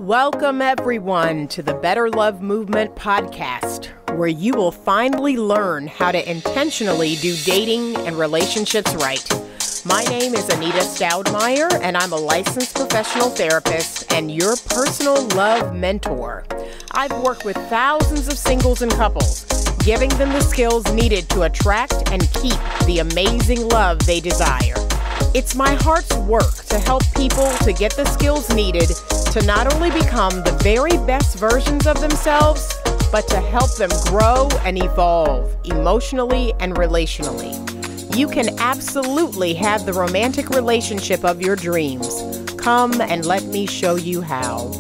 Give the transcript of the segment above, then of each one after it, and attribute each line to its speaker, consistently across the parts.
Speaker 1: Welcome, everyone, to the Better Love Movement podcast, where you will finally learn how to intentionally do dating and relationships right. My name is Anita Stoudemire, and I'm a licensed professional therapist and your personal love mentor. I've worked with thousands of singles and couples, giving them the skills needed to attract and keep the amazing love they desire. It's my heart's work to help people to get the skills needed to not only become the very best versions of themselves, but to help them grow and evolve emotionally and relationally. You can absolutely have the romantic relationship of your dreams. Come and let me show you how.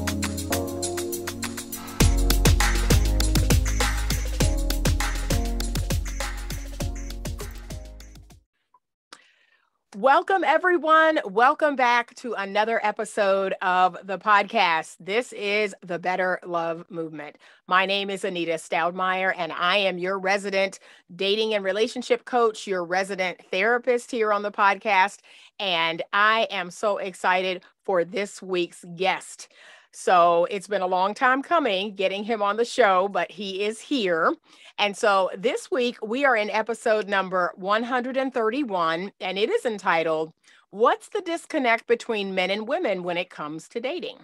Speaker 1: Welcome, everyone. Welcome back to another episode of the podcast. This is the Better Love Movement. My name is Anita Stoudemire, and I am your resident dating and relationship coach, your resident therapist here on the podcast. And I am so excited for this week's guest. So it's been a long time coming getting him on the show, but he is here. And so this week we are in episode number 131, and it is entitled, What's the Disconnect Between Men and Women When It Comes to Dating?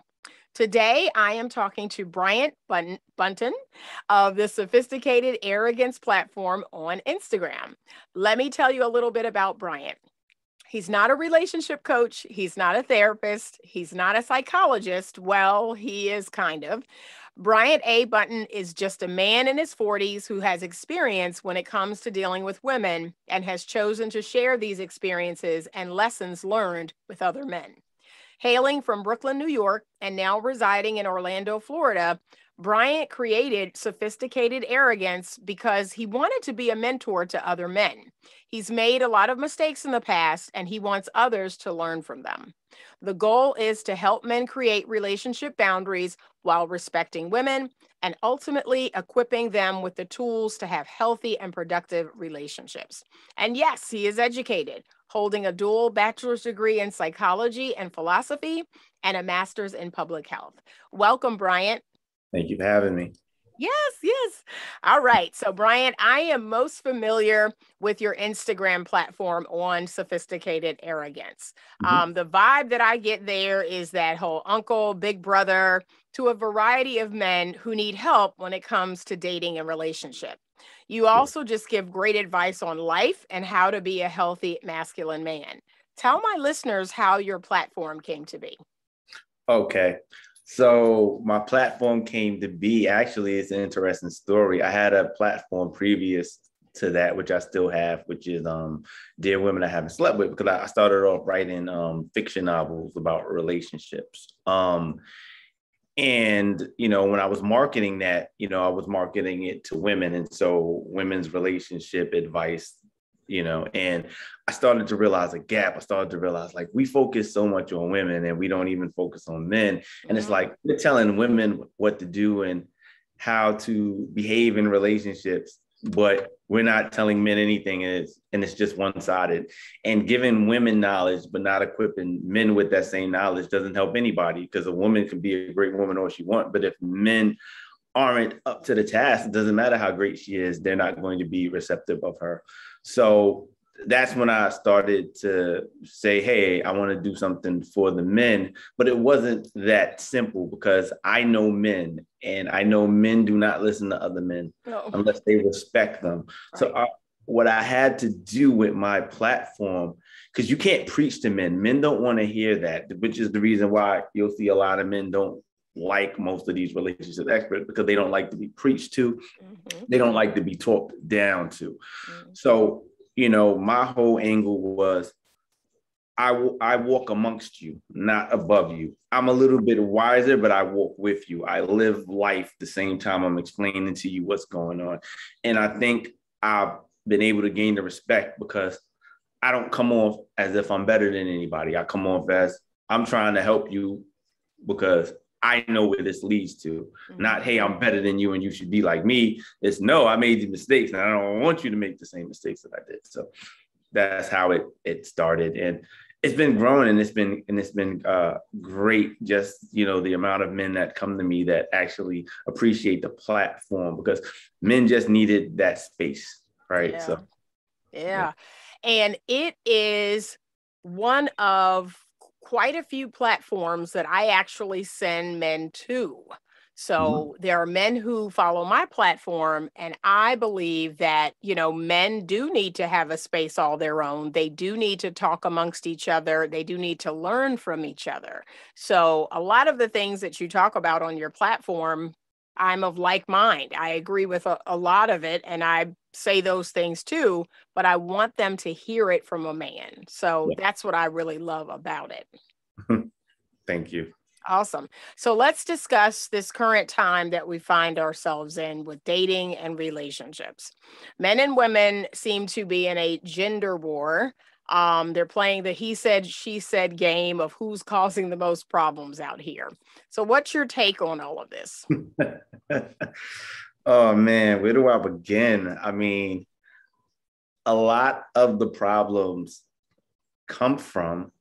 Speaker 1: Today, I am talking to Bryant Buntin of the Sophisticated Arrogance platform on Instagram. Let me tell you a little bit about Bryant. He's not a relationship coach. He's not a therapist. He's not a psychologist. Well, he is kind of. Bryant A. Buntin is just a man in his 40s who has experience when it comes to dealing with women and has chosen to share these experiences and lessons learned with other men. Hailing from Brooklyn, New York, and now residing in Orlando, Florida, Bryant created Sophisticated Arrogance because he wanted to be a mentor to other men. He's made a lot of mistakes in the past, and he wants others to learn from them. The goal is to help men create relationship boundaries while respecting women and ultimately equipping them with the tools to have healthy and productive relationships. And yes, he is educated, holding a dual bachelor's degree in psychology and philosophy and a master's in public health. Welcome, Bryant.
Speaker 2: Thank you for having me.
Speaker 1: Yes. All right. So, Bryant, I am most familiar with your Instagram platform on Sophisticated Arrogance. The vibe that I get there is that whole uncle, big brother to a variety of men who need help when it comes to dating and relationship. You also just give great advice on life and how to be a healthy masculine man. Tell my listeners how your platform came to be.
Speaker 2: Okay. So my platform came to be, actually, it's an interesting story. I had a platform previous to that, which I still have, which is Dear Women I Haven't Slept With, because I started off writing fiction novels about relationships. And, when I was marketing that, I was marketing it to women. And so women's relationship advice, and I started to realize a gap. I started to realize, like, we focus so much on women and we don't even focus on men. And it's like, we're telling women what to do and how to behave in relationships, but we're not telling men anything. And it's just one-sided. And giving women knowledge, but not equipping men with that same knowledge doesn't help anybody, because a woman can be a great woman all she wants. But if men aren't up to the task, it doesn't matter how great she is, they're not going to be receptive of her. So that's when I started to say, hey, I want to do something for the men. But it wasn't that simple, because I know men, and I know men do not listen to other men unless they respect them. Right. So what I had to do with my platform, because you can't preach to men. Men don't want to hear that, which is the reason why you'll see a lot of men don't like most of these relationship experts, because they don't like to be preached to. They don't like to be talked down to. So, my whole angle was, I walk amongst you, not above you. I'm a little bit wiser, but I walk with you. I live life the same time I'm explaining to you what's going on. And I think I've been able to gain the respect, because I don't come off as if I'm better than anybody. I come off as, I'm trying to help you because I know where this leads to. Not, hey, I'm better than you and you should be like me. It's, no, I made the mistakes and I don't want you to make the same mistakes that I did. So that's how it started. And it's been growing, and it's been great. Just, the amount of men that come to me that actually appreciate the platform, because men just needed that space, right?
Speaker 1: Yeah.
Speaker 2: So
Speaker 1: yeah. And it is one of quite a few platforms that I actually send men to. So there are men who follow my platform, and I believe that, men do need to have a space all their own. They do need to talk amongst each other. They do need to learn from each other. So a lot of the things that you talk about on your platform, I'm of like mind. I agree with a lot of it, and I say those things too, but I want them to hear it from a man. So that's what I really love about it.
Speaker 2: Thank you.
Speaker 1: Awesome. So let's discuss this current time that we find ourselves in with dating and relationships. Men and women seem to be in a gender war. They're playing the he said, she said game of who's causing the most problems out here. So what's your take on all of this?
Speaker 2: Oh man, where do I begin? I mean, a lot of the problems come from,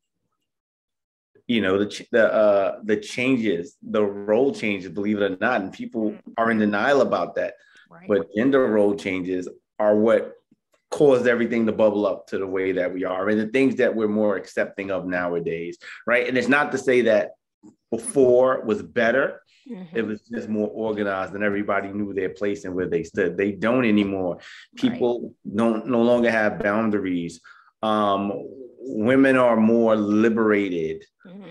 Speaker 2: the changes, the role changes, believe it or not, and people are in denial about that.
Speaker 1: Right.
Speaker 2: But gender role changes are what caused everything to bubble up to the way that we are, and the things that we're more accepting of nowadays, right? And it's not to say that before was better. It was just more organized, and everybody knew their place and where they stood. They don't anymore. People no longer have boundaries. Women are more liberated.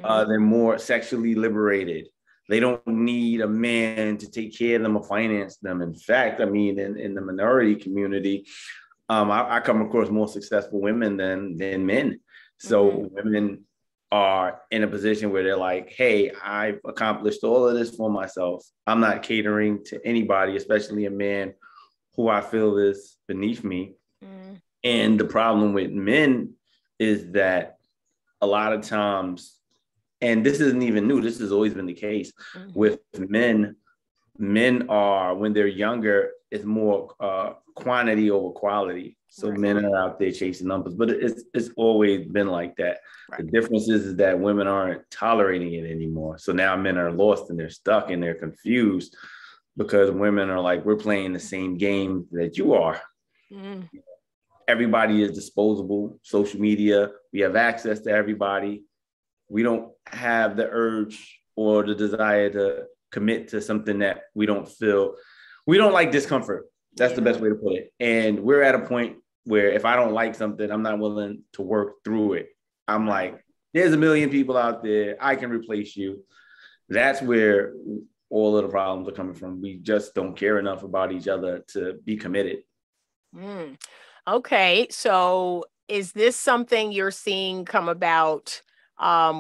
Speaker 2: They're more sexually liberated. They don't need a man to take care of them or finance them. In fact, I mean, in the minority community, I come across more successful women than men. So women are in a position where they're like, hey, I've accomplished all of this for myself. I'm not catering to anybody, especially a man who I feel is beneath me. And the problem with men is that a lot of times, and this isn't even new, this has always been the case with men are, when they're younger, it's more quantity over quality. So men are out there chasing numbers, but it's always been like that. The difference is that women aren't tolerating it anymore. So now men are lost and they're stuck and they're confused, because women are like, we're playing the same game that you are. Everybody is disposable. Social media, we have access to everybody. We don't have the urge or the desire to commit to something that we don't feel. We don't like discomfort. That's the best way to put it. And we're at a point where if I don't like something, I'm not willing to work through it. I'm like, there's a million people out there. I can replace you. That's where all of the problems are coming from. We just don't care enough about each other to be committed.
Speaker 1: Okay. So is this something you're seeing come about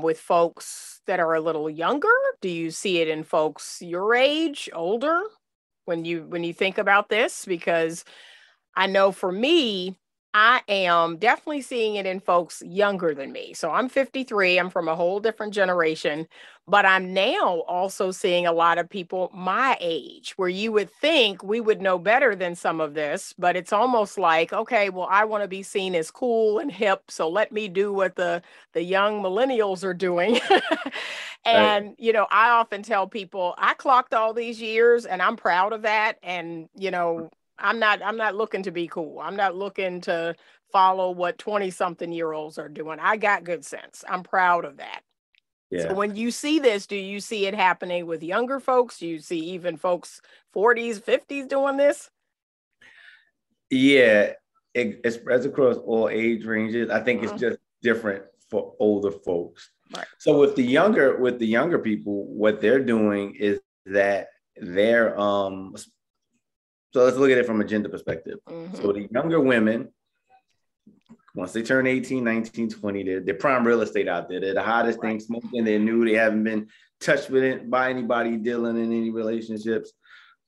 Speaker 1: with folks that are a little younger? Do you see it in folks your age, older, when you think about this? Because I know for me, I am definitely seeing it in folks younger than me. So I'm 53. I'm from a whole different generation, but I'm now also seeing a lot of people my age, where you would think we would know better than some of this, but it's almost like, okay, well, I want to be seen as cool and hip, so let me do what the young millennials are doing. And, I often tell people I clocked all these years and I'm proud of that. And, I'm not looking to be cool. I'm not looking to follow what 20-something-year-olds are doing. I got good sense. I'm proud of that. Yeah. So when you see this, do you see it happening with younger folks? Do you see even folks 40s, 50s doing this?
Speaker 2: Yeah, it spreads across all age ranges. I think it's just different for older folks. Right. So with the younger people, what they're doing is that they're so let's look at it from a gender perspective. So the younger women, once they turn 18, 19, 20, they're prime real estate out there. They're the hottest thing smoking. They're new. They haven't been touched with it by anybody dealing in any relationships.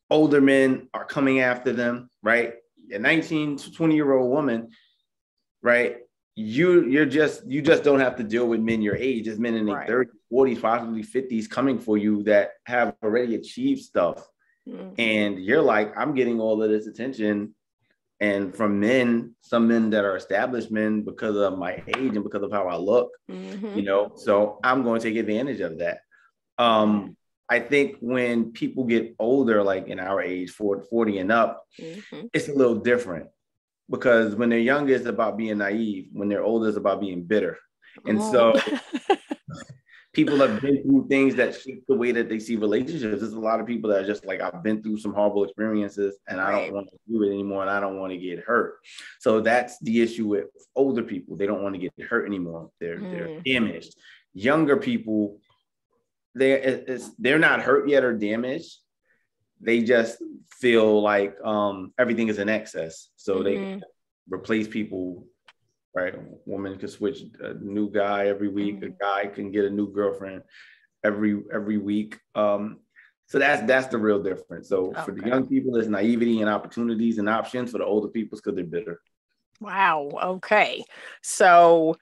Speaker 2: Older men are coming after them, right? A 19 to 20-year-old woman, right? You just don't have to deal with men your age. There's men in their 30s, 40s, possibly 50s coming for you that have already achieved stuff. And you're like, I'm getting all of this attention And from men, some men that are established men, because of my age and because of how I look, you know, so I'm going to take advantage of that. I think when people get older, like in our age, 40 and up, it's a little different, because when they're younger, it's about being naive. When they're older, it's about being bitter. And so people have been through things that shape the way that they see relationships. There's a lot of people that are just like, I've been through some horrible experiences and I don't want to do it anymore, and I don't want to get hurt. So that's the issue with older people. They don't want to get hurt anymore. They're damaged. Younger people, they're not hurt yet or damaged. They just feel like everything is in excess. So they replace people. Right, a woman can switch a new guy every week. A guy can get a new girlfriend every week. So that's the real difference. So for the young people, there's naivety and opportunities and options. For the older people, because they're bitter.
Speaker 1: Wow. Okay. So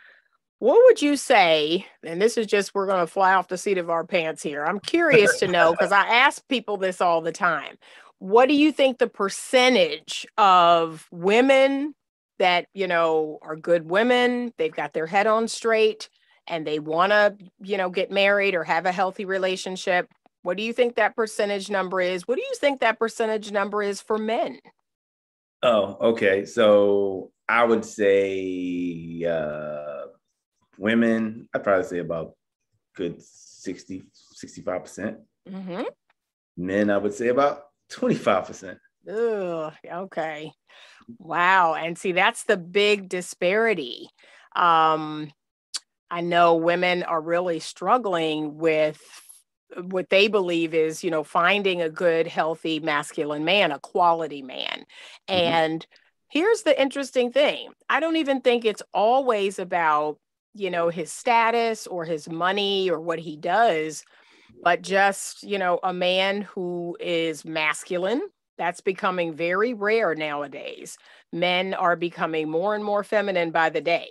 Speaker 1: what would you say? And this is just, we're going to fly off the seat of our pants here. I'm curious to know, because I ask people this all the time. What do you think the percentage of women that, you know, are good women, they've got their head on straight, and they want to, you know, get married or have a healthy relationship? What do you think that percentage number is? What do you think that percentage number is for men?
Speaker 2: Oh, okay. So I would say women, I'd probably say about good 65%. Men, I would say about 25%.
Speaker 1: Ugh, okay. Wow. And see, that's the big disparity. I know women are really struggling with what they believe is, you know, finding a good, healthy, masculine man, a quality man. And here's the interesting thing. I don't even think it's always about, you know, his status or his money or what he does, but just, you know, a man who is masculine. That's becoming very rare nowadays. Men are becoming more and more feminine by the day.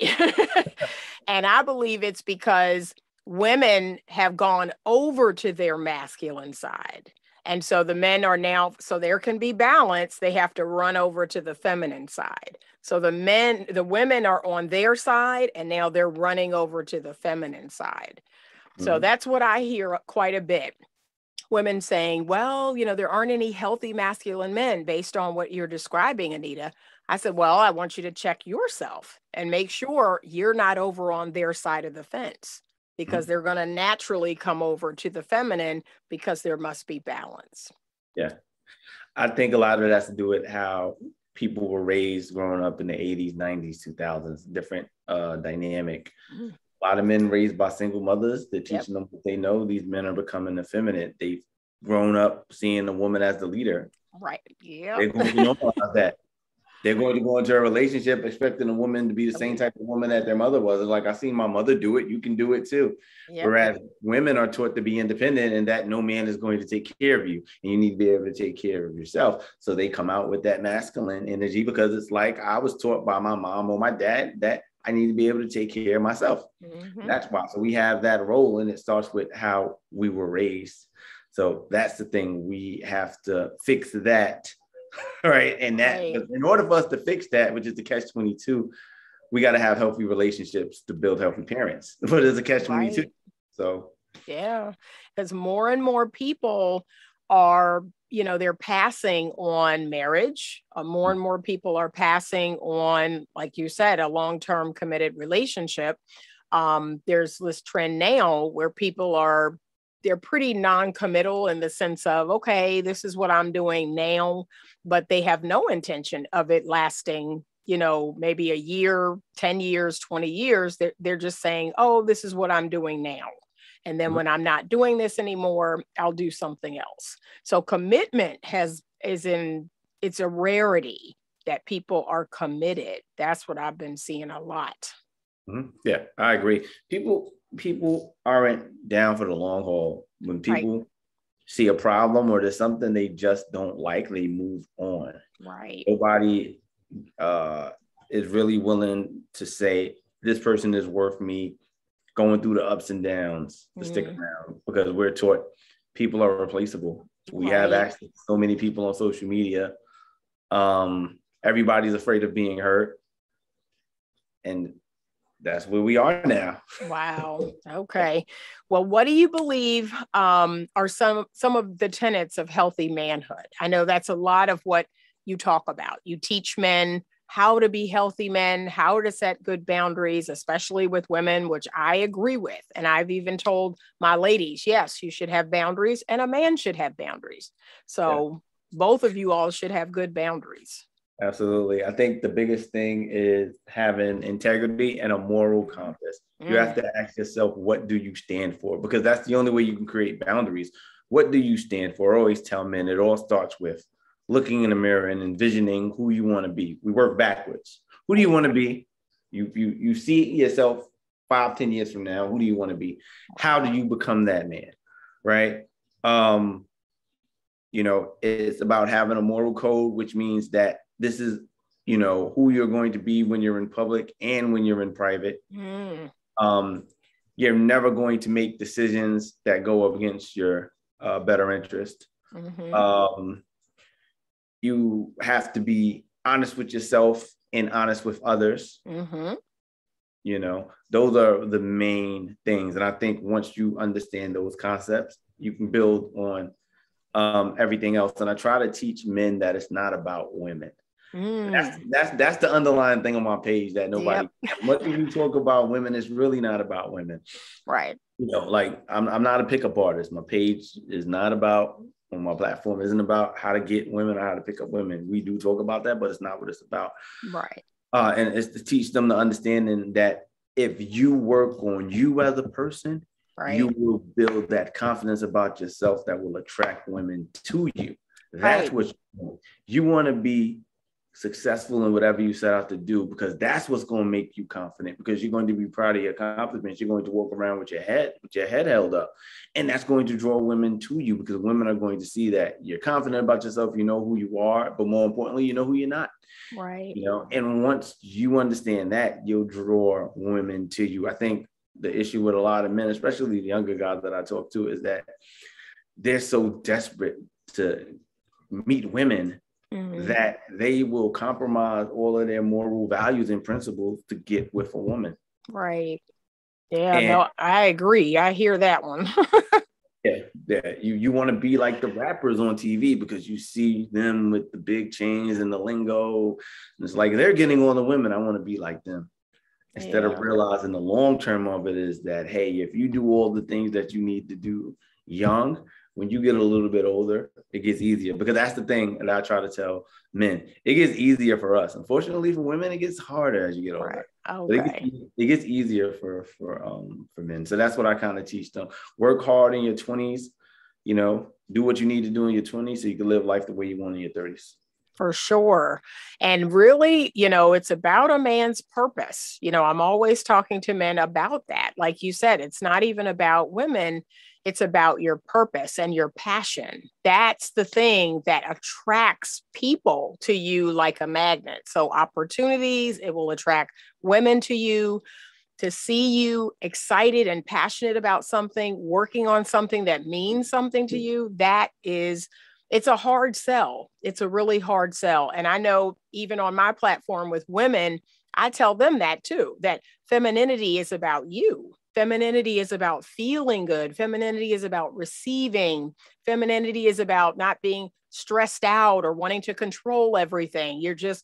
Speaker 1: And I believe it's because women have gone over to their masculine side. And so the men are now, so there can be balance, they have to run over to the feminine side. So the women are on their side, and now they're running over to the feminine side. So that's what I hear quite a bit. Women saying, well, you know, there aren't any healthy masculine men based on what you're describing, Anita. I said, well, I want you to check yourself and make sure you're not over on their side of the fence, because they're going to naturally come over to the feminine, because there must be balance. Yeah.
Speaker 2: I think a lot of it has to do with how people were raised growing up in the 80s, 90s, 2000s, different dynamic. A lot of men raised by single mothers. They're teaching them what they know. These men are becoming effeminate. They've grown up seeing a woman as the leader.
Speaker 1: Right. Yeah.
Speaker 2: They're going to know about that. They're going to go into a relationship expecting a woman to be the same type of woman that their mother was. It's like, I seen my mother do it. You can do it too. Yep. Whereas women are taught to be independent, and that no man is going to take care of you, and you need to be able to take care of yourself. So they come out with that masculine energy, because it's like, I was taught by my mom or my dad that I need to be able to take care of myself. That's why. So we have that role, and it starts with how we were raised. So that's the thing. We have to fix that. Right. And that, in order for us to fix that, which is the catch-22, we got to have healthy relationships to build healthy parents. But it's a catch-22. So,
Speaker 1: yeah, because more and more people are, you know, they're passing on marriage. More and more people are passing on, like you said, a long-term committed relationship. There's this trend now where people they're pretty non-committal in the sense of, okay, this is what I'm doing now, but they have no intention of it lasting, you know, maybe a year, 10 years, 20 years. They're just saying, oh, this is what I'm doing now. And then when I'm not doing this anymore, I'll do something else. So commitment it's a rarity that people are committed. That's what I've been seeing a lot.
Speaker 2: Yeah, I agree. People aren't down for the long haul. When people see a problem or there's something they just don't like, they move on.
Speaker 1: Right.
Speaker 2: Nobody is really willing to say, this person is worth me going through the ups and downs to stick around, because we're taught people are replaceable. We have access to so many people on social media. everybody's afraid of being hurt. And that's where we are now.
Speaker 1: Wow. Okay. Well, what do you believe are some of the tenets of healthy manhood? I know that's a lot of what you talk about. You teach men how to be healthy men, how to set good boundaries, especially with women, which I agree with. And I've even told my ladies, yes, you should have boundaries and a man should have boundaries. So both of you all should have good boundaries.
Speaker 2: Absolutely. I think the biggest thing is having integrity and a moral compass. You have to ask yourself, what do you stand for? Because that's the only way you can create boundaries. What do you stand for? I always tell men, it all starts with looking in the mirror and envisioning who you want to be. We work backwards. Who do you want to be? You see yourself 5-10 years from now. Who do you want to be? How do you become that man? Right? It's about having a moral code, which means that this is, who you're going to be when you're in public and when you're in private. You're never going to make decisions that go up against your better interest. You have to be honest with yourself and honest with others. Those are the main things. And I think once you understand those concepts, you can build on everything else. And I try to teach men that it's not about women. That's the underlying thing on my page that nobody. Much as we talk about women, it's really not about women,
Speaker 1: right?
Speaker 2: I'm not a pickup artist. My page is not about, on my platform isn't about how to get women or how to pick up women. We do talk about that, but it's not what it's about,
Speaker 1: right?
Speaker 2: And it's to teach them the understanding that if you work on you as a person, right, you will build that confidence about yourself that will attract women to you. That's what you want to be successful in whatever you set out to do, because that's what's going to make you confident, because you're going to be proud of your accomplishments. You're going to walk around with your head held up, and that's going to draw women to you, because women are going to see that you're confident about yourself, you know who you are, but more importantly, you know who you're not.
Speaker 1: Right.
Speaker 2: And once you understand that, you'll draw women to you. I think the issue with a lot of men, especially the younger guys that I talk to, is that they're so desperate to meet women that they will compromise all of their moral values and principles to get with a woman.
Speaker 1: Right. Yeah, no, I agree. I hear that one.
Speaker 2: Yeah. You want to be like the rappers on TV because you see them with the big chains and the lingo. And it's like, they're getting all the women. I want to be like them. Instead of realizing the long term of it is that, hey, if you do all the things that you need to do young, when you get a little bit older, it gets easier, because that's the thing that I try to tell men. It gets easier for us. Unfortunately, for women, it gets harder as you get older.
Speaker 1: Right. Okay.
Speaker 2: It gets easier for men. So that's what I kind of teach them. Work hard in your 20s, do what you need to do in your 20s so you can live life the way you want in your 30s.
Speaker 1: For sure. And really, it's about a man's purpose. I'm always talking to men about that. Like you said, it's not even about women. It's about your purpose and your passion. That's the thing that attracts people to you like a magnet. So opportunities, it will attract women to you, to see you excited and passionate about something, working on something that means something to you. It's a hard sell. It's a really hard sell. And I know even on my platform with women, I tell them that too, that femininity is about you. Femininity is about feeling good. Femininity is about receiving. Femininity is about not being stressed out or wanting to control everything. You just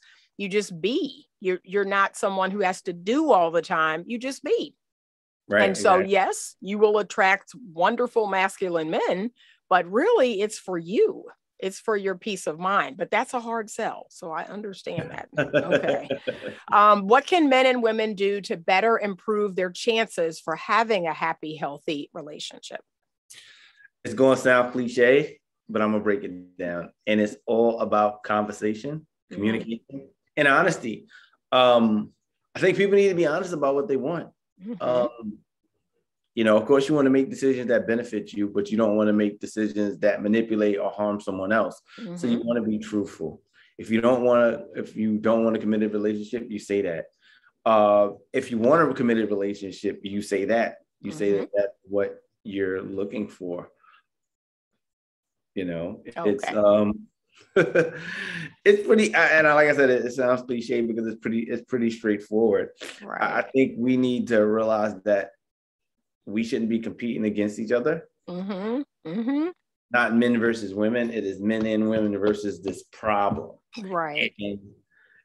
Speaker 1: be. You're not someone who has to do all the time. You just be. Right. And so, yes, you will attract wonderful masculine men, but really it's for you. It's for your peace of mind, but that's a hard sell. So I understand that. Okay. What can men and women do to better improve their chances for having a happy, healthy relationship?
Speaker 2: It's going to sound cliche, but I'm going to break it down. And it's all about conversation, communication, and honesty. I think people need to be honest about what they want. Of course, you want to make decisions that benefit you, but you don't want to make decisions that manipulate or harm someone else. So you want to be truthful. If you don't want a committed relationship, you say that. If you want a committed relationship, you say that. You say that that's what you're looking for. It's It's pretty, and like I said, it sounds cliche because it's pretty straightforward.
Speaker 1: Right.
Speaker 2: I think we need to realize that we shouldn't be competing against each other.
Speaker 1: Mm-hmm. Mm-hmm.
Speaker 2: Not men versus women. It is men and women versus this problem.
Speaker 1: Right.
Speaker 2: And,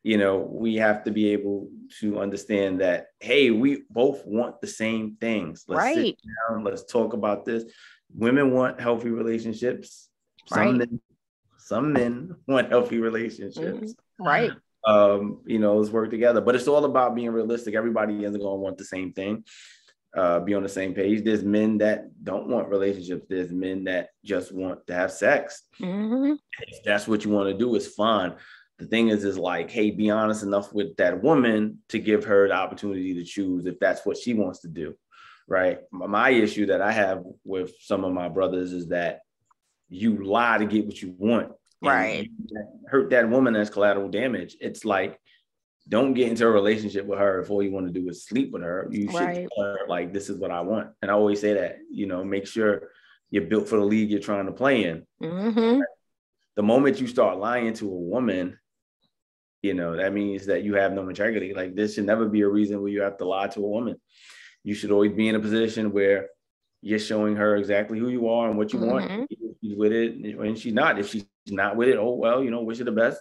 Speaker 2: we have to be able to understand that, hey, we both want the same things. Let's sit down. Let's talk about this. Women want healthy relationships. Some men want healthy relationships.
Speaker 1: Right.
Speaker 2: Let's work together. But it's all about being realistic. Everybody isn't going to want the same thing. Be on the same page. There's men that don't want relationships. There's men that just want to have sex.
Speaker 1: Mm-hmm.
Speaker 2: If that's what you want to do, it's fine. The thing is like, hey, be honest enough with that woman to give her the opportunity to choose if that's what she wants to do, right? My issue that I have with some of my brothers is that you lie to get what you want.
Speaker 1: Right.
Speaker 2: You hurt that woman as collateral damage. It's like, don't get into a relationship with her if all you want to do is sleep with her. You should tell her, like, this is what I want. And I always say that, make sure you're built for the league you're trying to play in.
Speaker 1: Mm-hmm.
Speaker 2: The moment you start lying to a woman, that means that you have no integrity. Like, this should never be a reason where you have to lie to a woman. You should always be in a position where you're showing her exactly who you are and what you want. If she's with it, and she's not. If she's not with it, oh, well, wish her the best.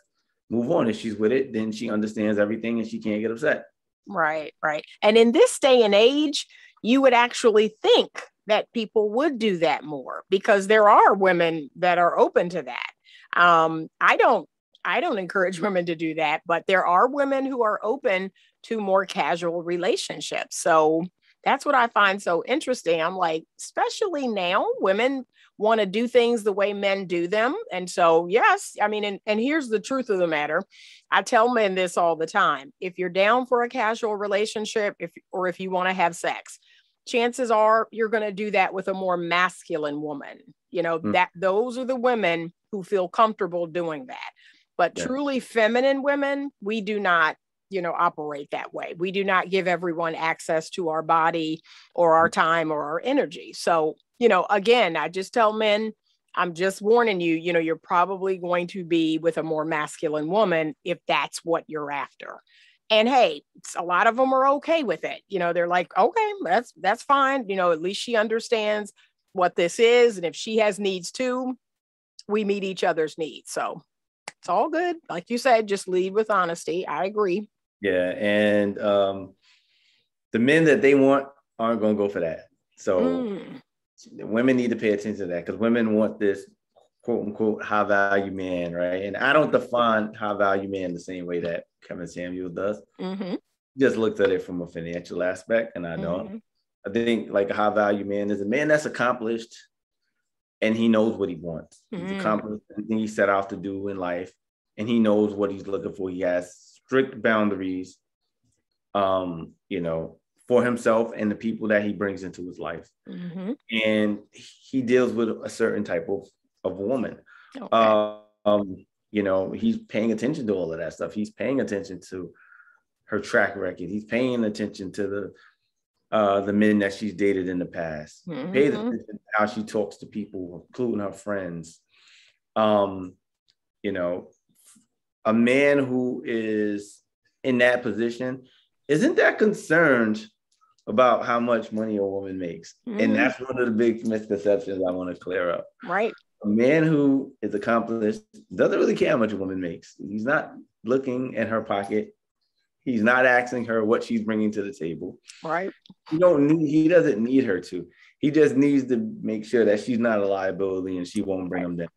Speaker 2: Move on. If she's with it, then she understands everything and she can't get upset.
Speaker 1: Right, right. And in this day and age, you would actually think that people would do that more because there are women that are open to that. I don't encourage women to do that, but there are women who are open to more casual relationships. So that's what I find so interesting. I'm like, especially now, women want to do things the way men do them. And so, yes, I mean, and here's the truth of the matter. I tell men this all the time. If you're down for a casual relationship, if you want to have sex, chances are you're going to do that with a more masculine woman. That those are the women who feel comfortable doing that. But truly feminine women, we do not, operate that way. We do not give everyone access to our body or our time or our energy. So, again, I just tell men, I'm just warning you, you're probably going to be with a more masculine woman if that's what you're after. And hey, a lot of them are okay with it. They're like, okay, that's fine. At least she understands what this is. And if she has needs too, we meet each other's needs. So it's all good. Like you said, just lead with honesty. I agree.
Speaker 2: Yeah. And the men that they want aren't going to go for that. So women need to pay attention to that because women want this quote unquote high value man, right? And I don't define high value man the same way that Kevin Samuel does. He just looks at it from a financial aspect, and I don't. I think like a high value man is a man that's accomplished and he knows what he wants. He's accomplished everything he set out to do in life, and he knows what he's looking for. He has strict boundaries, for himself and the people that he brings into his life. And he deals with a certain type of woman. He's paying attention to all of that stuff. He's paying attention to her track record. He's paying attention to the men that she's dated in the past. Pays attention to how she talks to people, including her friends. A man who is in that position isn't that concerned about how much money a woman makes. And that's one of the big misconceptions I want to clear up.
Speaker 1: Right.
Speaker 2: A man who is accomplished doesn't really care how much a woman makes. He's not looking at her pocket. He's not asking her what she's bringing to the table.
Speaker 1: Right.
Speaker 2: He doesn't need her to. He just needs to make sure that she's not a liability and she won't bring him down.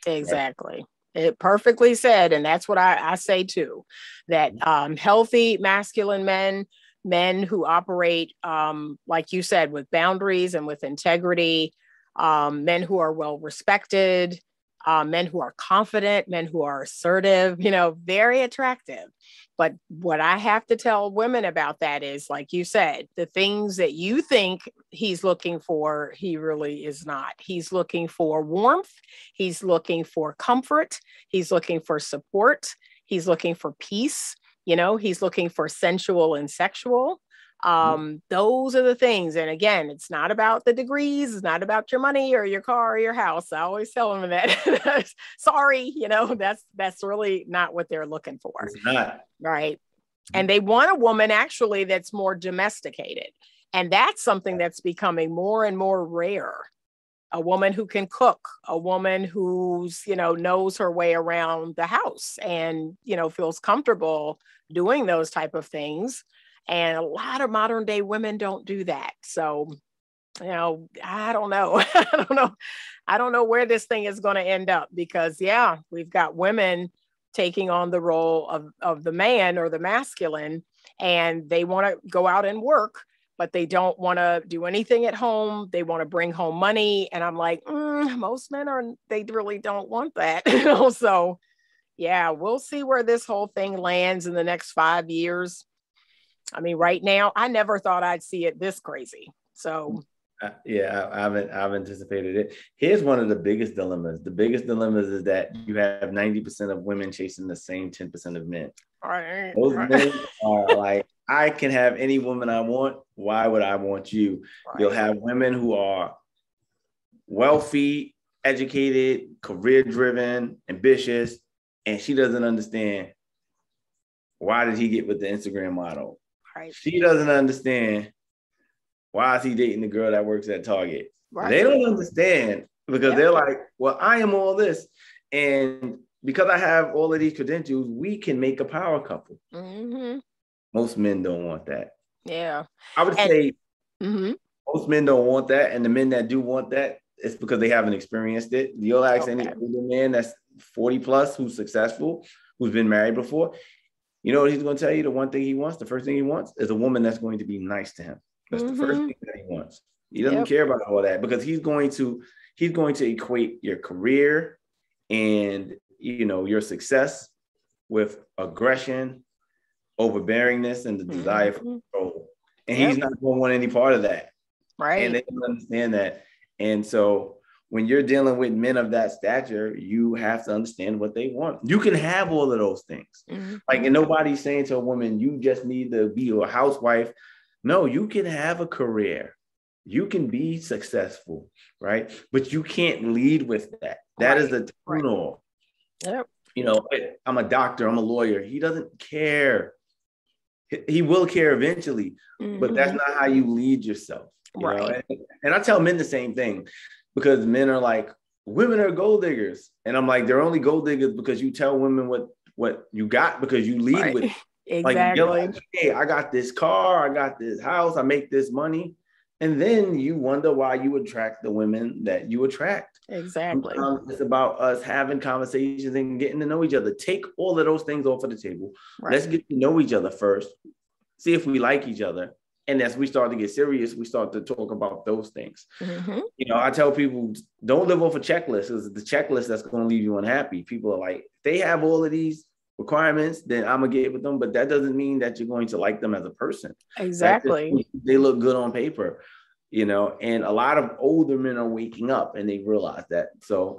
Speaker 1: Exactly. Right? It perfectly said. And that's what I say too, that healthy masculine men who operate, like you said, with boundaries and with integrity, men who are well respected, men who are confident, men who are assertive, very attractive. But what I have to tell women about that is, like you said, the things that you think he's looking for, he really is not. He's looking for warmth. He's looking for comfort. He's looking for support. He's looking for peace. He's looking for sensual and sexual. Those are the things. And again, it's not about the degrees. It's not about your money or your car or your house. I always tell them that. Sorry, that's really not what they're looking for.
Speaker 2: It's not.
Speaker 1: Right. And they want a woman actually that's more domesticated. And that's something that's becoming more and more rare. A woman who can cook, a woman who's, knows her way around the house and, feels comfortable doing those type of things. And a lot of modern day women don't do that. So, I don't know. I don't know where this thing is going to end up because, we've got women taking on the role of the man or the masculine, and they want to go out and work, but they don't want to do anything at home. They want to bring home money. And I'm like, most men they really don't want that. So we'll see where this whole thing lands in the next 5 years. I mean, right now, I never thought I'd see it this crazy. So
Speaker 2: I've anticipated it. Here's one of the biggest dilemmas. The biggest dilemmas is that you have 90% of women chasing the same 10% of men.
Speaker 1: Right.
Speaker 2: Those men are like, I can have any woman I want. Why would I want you? Right. You'll have women who are wealthy, educated, career-driven, ambitious, and she doesn't understand why did he get with the Instagram model.
Speaker 1: Right.
Speaker 2: She doesn't understand why is he dating the girl that works at Target. Right. They don't understand because they're like, well, I am all this. And because I have all of these credentials, we can make a power couple.
Speaker 1: Mm-hmm.
Speaker 2: Most men don't want that.
Speaker 1: Yeah.
Speaker 2: I would say most men don't want that. And the men that do want that, it's because they haven't experienced it. You'll ask any older man that's 40 plus who's successful, who's been married before. You know what he's going to tell you? The one thing he wants, the first thing he wants is a woman that's going to be nice to him. That's the first thing that he wants. He doesn't care about all that because he's going to equate your career and, your success with aggression, overbearingness, and the desire for control. And he's not going to want any part of that.
Speaker 1: Right.
Speaker 2: And they don't understand that. And so when you're dealing with men of that stature, you have to understand what they want. You can have all of those things. Mm-hmm. Like, and nobody's saying to a woman, you just need to be a housewife. No, you can have a career. You can be successful, right? But you can't lead with that. That is a turn-off.
Speaker 1: Yep.
Speaker 2: I'm a doctor, I'm a lawyer. He doesn't care. He will care eventually, but that's not how you lead yourself. You know? And I tell men the same thing because men are like, women are gold diggers. And I'm like, they're only gold diggers because you tell women what you got because you lead with it.
Speaker 1: Exactly.
Speaker 2: Like, you're like, hey, I got this car, I got this house, I make this money. And then you wonder why you attract the women that you attract.
Speaker 1: Exactly.
Speaker 2: It's about us having conversations and getting to know each other. Take all of those things off of the table. Right. Let's get to know each other first. See if we like each other. And as we start to get serious, we start to talk about those things. Mm-hmm. I tell people, don't live off a checklist. It's the checklist that's going to leave you unhappy. People are like, they have all of these requirements, then I'm going to get with them. But that doesn't mean that you're going to like them as a person.
Speaker 1: Exactly.
Speaker 2: They look good on paper, and a lot of older men are waking up and they realize that. So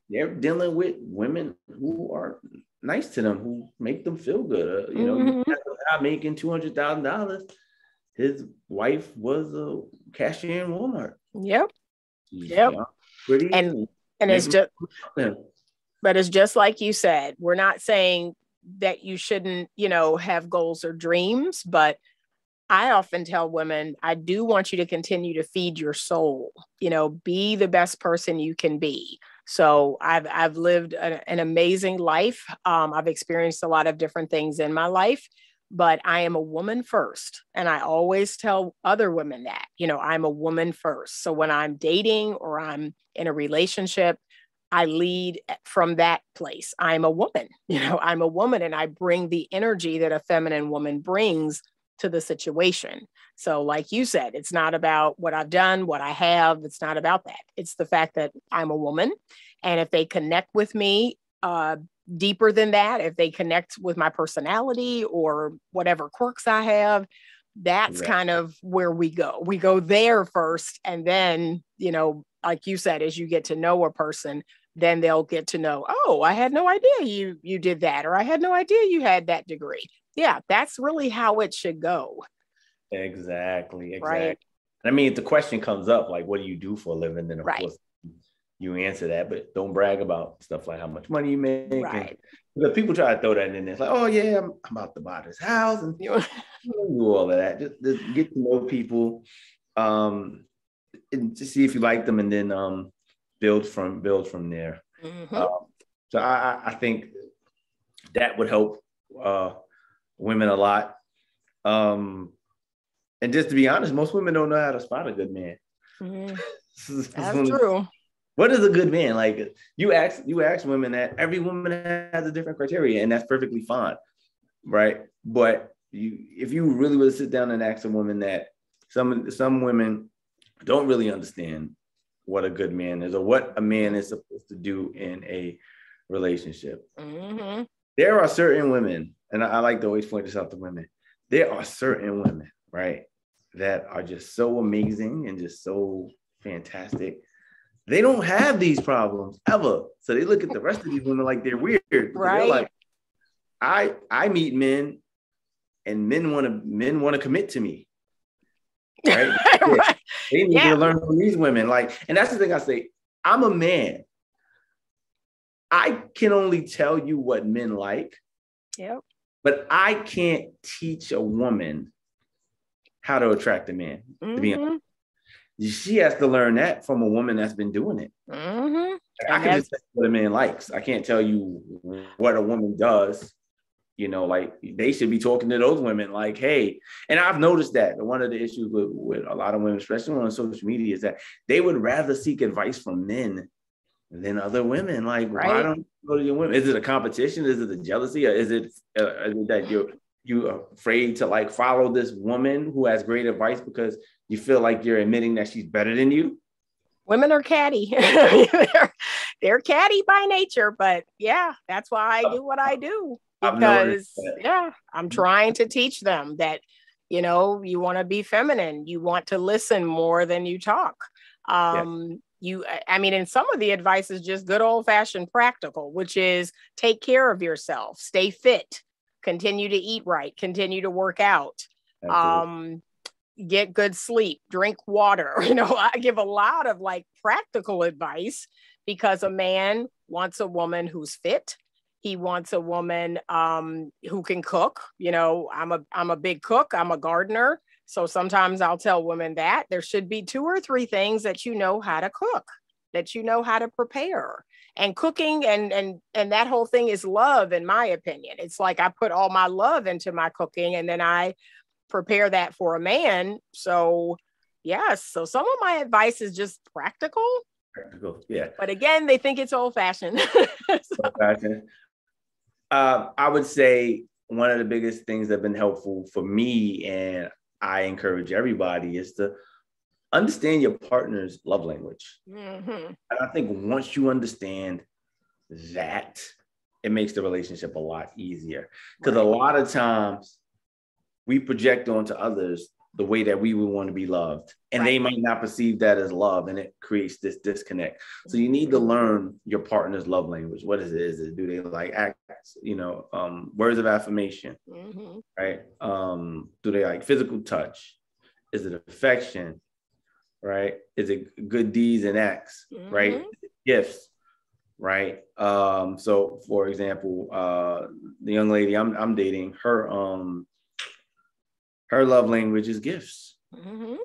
Speaker 2: they're dealing with women who are nice to them, who make them feel good. You have a guy making $200,000. His wife was a cashier in Walmart.
Speaker 1: Yep. Pretty and it's just, but it's just like you said, we're not saying that you shouldn't, have goals or dreams, but I often tell women, I do want you to continue to feed your soul, be the best person you can be. So I've lived an amazing life. I've experienced a lot of different things in my life, but I am a woman first. And I always tell other women that, I'm a woman first. So when I'm dating or I'm in a relationship, I lead from that place. I'm a woman, I'm a woman and I bring the energy that a feminine woman brings to the situation. So like you said, it's not about what I've done, what I have. It's not about that. It's the fact that I'm a woman. And if they connect with me deeper than that, if they connect with my personality or whatever quirks I have, that's kind of where we go. We go there first. And then, like you said, as you get to know a person, then they'll get to know, oh, I had no idea you did that, or I had no idea you had that degree. Yeah, that's really how it should go.
Speaker 2: Exactly.
Speaker 1: Right.
Speaker 2: I mean, if the question comes up, like, what do you do for a living? Then of
Speaker 1: Right.
Speaker 2: course you answer that, but don't brag about stuff like how much money you make. And
Speaker 1: Right.
Speaker 2: because people try to throw that in there, it's like, oh yeah, I'm about to buy this house and do all of that. Just get to know people, and to see if you like them, and then build from there.
Speaker 1: Mm-hmm.
Speaker 2: So I think that would help women a lot. And just to be honest, most women don't know how to spot a good man.
Speaker 1: Mm-hmm. That's true.
Speaker 2: What is a good man? Like you ask women that, every woman has a different criteria, and that's perfectly fine, right? But if you really would sit down and ask a woman that, some women don't really understand what a good man is or what a man is supposed to do in a relationship.
Speaker 1: Mm-hmm.
Speaker 2: There are certain women, and I like to always point this out to women. There are certain women, right, that are just so amazing and just so fantastic. They don't have these problems ever. So they look at the rest of these women like they're weird.
Speaker 1: Right.
Speaker 2: They're like, I meet men, and men want to commit to me. Right?
Speaker 1: Right.
Speaker 2: They need to learn from these women. Like, and that's the thing I say. I'm a man. I can only tell you what men like.
Speaker 1: Yep.
Speaker 2: But I can't teach a woman how to attract a man. To be honest, she has to learn that from a woman that's been doing it.
Speaker 1: Mm-hmm.
Speaker 2: I can just tell you what a man likes. I can't tell you what a woman does. You know, like they should be talking to those women like, hey, and I've noticed that one of the issues with a lot of women, especially on social media, is that they would rather seek advice from men than other women. Like, why don't you go to your women? Is it a competition? Is it a jealousy? Or is it that you're afraid to like follow this woman who has great advice because you feel like you're admitting that she's better than you?
Speaker 1: Women are catty. they're catty by nature, but yeah, that's why I do what I do. Because I'm trying to teach them that, you know, you want to be feminine. You want to listen more than you talk. I mean, and some of the advice is just good old fashioned practical, which is take care of yourself, stay fit, continue to eat right, continue to work out, get good sleep, drink water. You know, I give a lot of like practical advice because a man wants a woman who's fit. He wants a woman who can cook. You know, I'm a big cook. I'm a gardener. So sometimes I'll tell women that there should be 2 or 3 things that you know how to cook, that you know how to prepare. And cooking and that whole thing is love, in my opinion. It's like I put all my love into my cooking and then I prepare that for a man. So yes, so some of my advice is just practical.
Speaker 2: Yeah.
Speaker 1: But again, they think it's old-fashioned.
Speaker 2: Old-fashioned. I would say one of the biggest things that have been helpful for me, and I encourage everybody, is to understand your partner's love language. Mm-hmm. And I think once you understand that, it makes the relationship a lot easier. Because a lot of times we project onto others the way that we would want to be loved. And they might not perceive that as love, and it creates this disconnect. So you need to learn your partner's love language. What is it? Do they like acts, words of affirmation, right? Do they like physical touch? Is it affection, right? Is it good deeds and acts, right? Gifts, right? So for example, the young lady I'm dating, her love language is gifts. Right?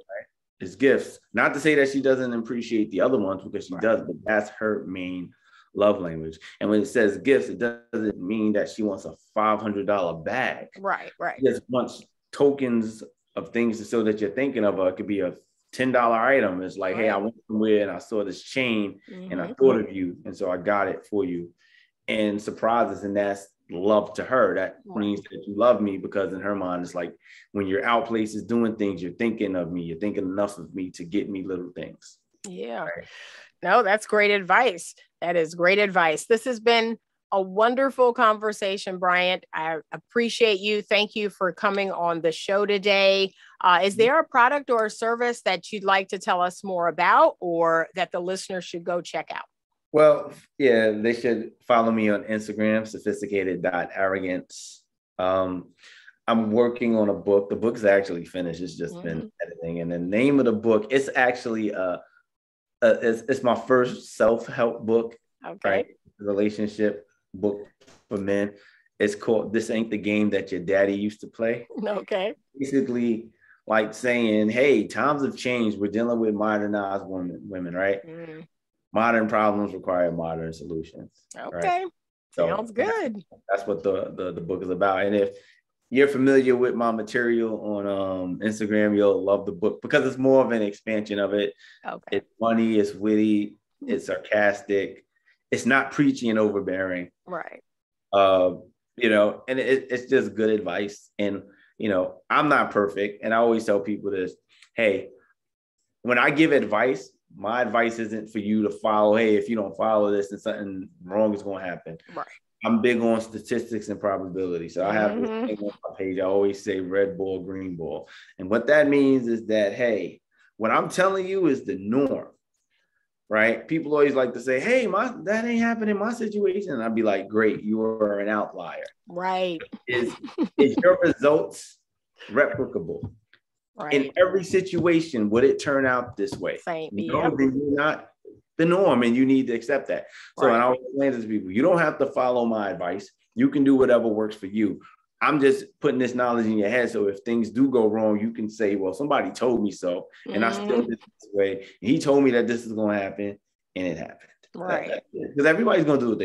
Speaker 2: It's gifts. Not to say that she doesn't appreciate the other ones, because she does, but that's her main love language. And when it says gifts, it doesn't mean that she wants a $500 bag.
Speaker 1: Right.
Speaker 2: She just wants tokens of things to show that you're thinking of her. It could be a $10 item. It's like, hey, I went somewhere and I saw this chain and I thought of you. And so I got it for you. And surprises, and that's love to her. That means that you love me, because in her mind, it's like when you're out places doing things, you're thinking of me, you're thinking enough of me to get me little things. Yeah.
Speaker 1: Right? No, that's great advice. That is great advice. This has been a wonderful conversation, Bryant. I appreciate you. Thank you for coming on the show today. Is there a product or a service that you'd like to tell us more about, or that the listeners should go check out?
Speaker 2: Well, yeah, they should follow me on Instagram, sophisticated.arrogance. I'm working on a book. The book's actually finished. It's just been editing. And the name of the book, it's actually it's my first self-help book.
Speaker 1: Okay.
Speaker 2: Right? Relationship book for men. It's called This Ain't the Game That Your Daddy Used to Play.
Speaker 1: Okay.
Speaker 2: Basically, like saying, hey, times have changed. We're dealing with modernized women, right? Modern problems require modern solutions.
Speaker 1: Okay.
Speaker 2: Right? So
Speaker 1: sounds good.
Speaker 2: That's what the book is about. And if you're familiar with my material on Instagram, you'll love the book because it's more of an expansion of it.
Speaker 1: Okay.
Speaker 2: It's funny, it's witty, it's sarcastic. It's not preachy and overbearing.
Speaker 1: Right.
Speaker 2: You know, and it's just good advice. And, you know, I'm not perfect. And I always tell people this, hey, when I give advice, my advice isn't for you to follow. Hey, if you don't follow this, then something wrong is going to happen.
Speaker 1: Right.
Speaker 2: I'm big on statistics and probability. So I have this thing on my page. I always say red ball, green ball. And what that means is that, hey, what I'm telling you is the norm, right? People always like to say, hey, that ain't happening in my situation. And I'd be like, great, you are an outlier.
Speaker 1: Right.
Speaker 2: Is your results replicable? Right. In every situation, would it turn out this way?
Speaker 1: Same.
Speaker 2: No, then you're not the norm and you need to accept that. So, and I always explain to people, you don't have to follow my advice. You can do whatever works for you. I'm just putting this knowledge in your head. So if things do go wrong, you can say, well, somebody told me so. And I still did it this way. And he told me that this is going to happen. And it happened.
Speaker 1: Right.
Speaker 2: Because everybody's going to do what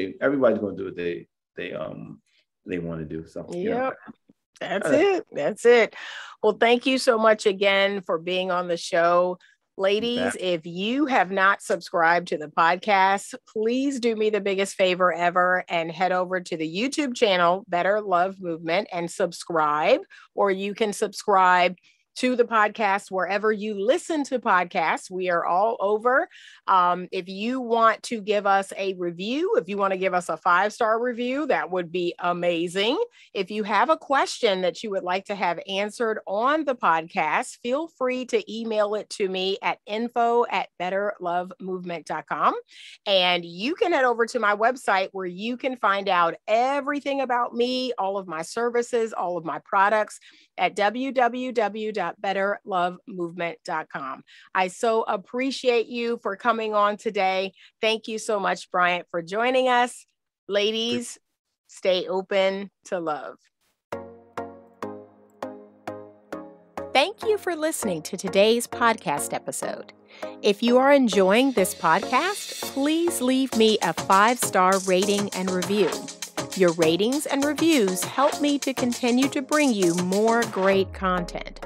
Speaker 2: they want to do. So,
Speaker 1: That's it. That's it. Well, thank you so much again for being on the show. Ladies, if you have not subscribed to the podcast, please do me the biggest favor ever and head over to the YouTube channel, Better Love Movement, and subscribe, or you can subscribe to the podcast wherever you listen to podcasts. We are all over. If you want to give us a review, if you want to give us a 5-star review, that would be amazing. If you have a question that you would like to have answered on the podcast, feel free to email it to me at info@betterlovemovement.com. And you can head over to my website where you can find out everything about me, all of my services, all of my products at www.betterlovemovement.com. I so appreciate you for coming on today. Thank you so much, Bryant, for joining us. Ladies, stay open to love. Thank you for listening to today's podcast episode. If you are enjoying this podcast, please leave me a 5-star rating and review. Your ratings and reviews help me to continue to bring you more great content.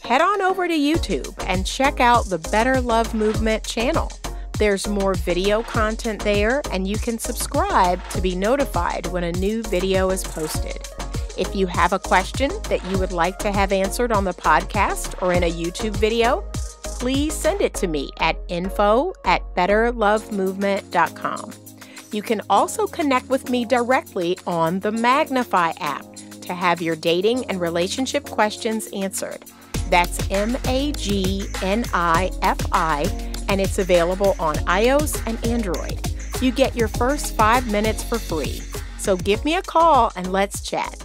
Speaker 1: Head on over to YouTube and check out the Better Love Movement channel. There's more video content there, and you can subscribe to be notified when a new video is posted. If you have a question that you would like to have answered on the podcast or in a YouTube video, please send it to me at info@betterlovemovement.com. You can also connect with me directly on the Magnify app to have your dating and relationship questions answered. That's MAGNIFI, and it's available on iOS and Android. You get your first 5 minutes for free. So give me a call and let's chat.